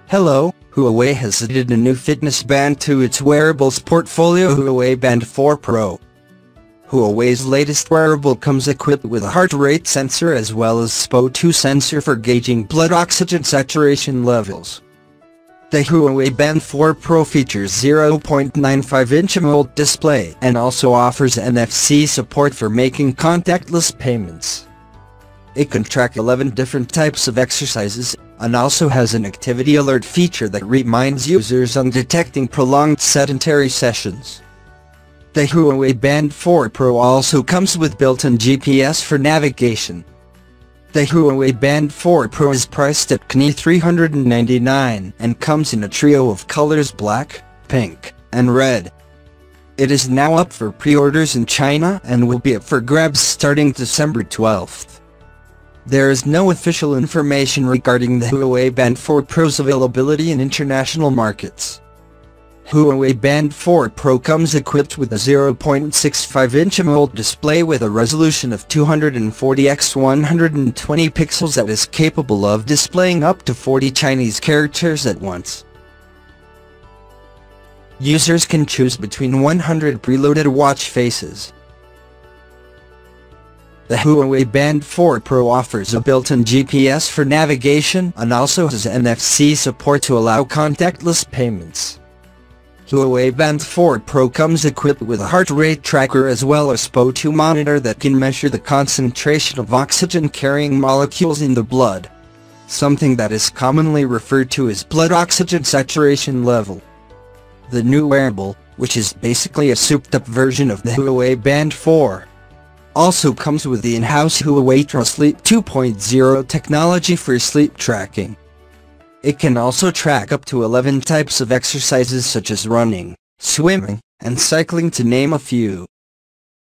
Hello, Huawei has added a new fitness band to its wearables portfolio, Huawei Band 4 Pro. Huawei's latest wearable comes equipped with a heart rate sensor as well as SPO2 sensor for gauging blood oxygen saturation levels. The Huawei Band 4 Pro features 0.95-inch Amoled display and also offers NFC support for making contactless payments. It can track 11 different types of exercises, and also has an activity alert feature that reminds users on detecting prolonged sedentary sessions. The Huawei Band 4 Pro also comes with built-in GPS for navigation. The Huawei Band 4 Pro is priced at $399 and comes in a trio of colors: black, pink, and red. It is now up for pre-orders in China and will be up for grabs starting December 12th. There is no official information regarding the Huawei Band 4 Pro's availability in international markets. Huawei Band 4 Pro comes equipped with a 0.65-inch Amoled display with a resolution of 240x120 pixels that is capable of displaying up to 40 Chinese characters at once. Users can choose between 100 preloaded watch faces. The Huawei Band 4 Pro offers a built-in GPS for navigation and also has NFC support to allow contactless payments. Huawei Band 4 Pro comes equipped with a Heartrate Tracker as well as SPO2 monitor that can measure the concentration of oxygen-carrying molecules in the blood, something that is commonly referred to as blood oxygen saturation level. The new wearable, which is basically a souped-up version of the Huawei Band 4, also comes with the in-house Huawei Sleep 2.0 technology for sleep tracking. It can also track up to 11 types of exercises such as running, swimming, and cycling, to name a few.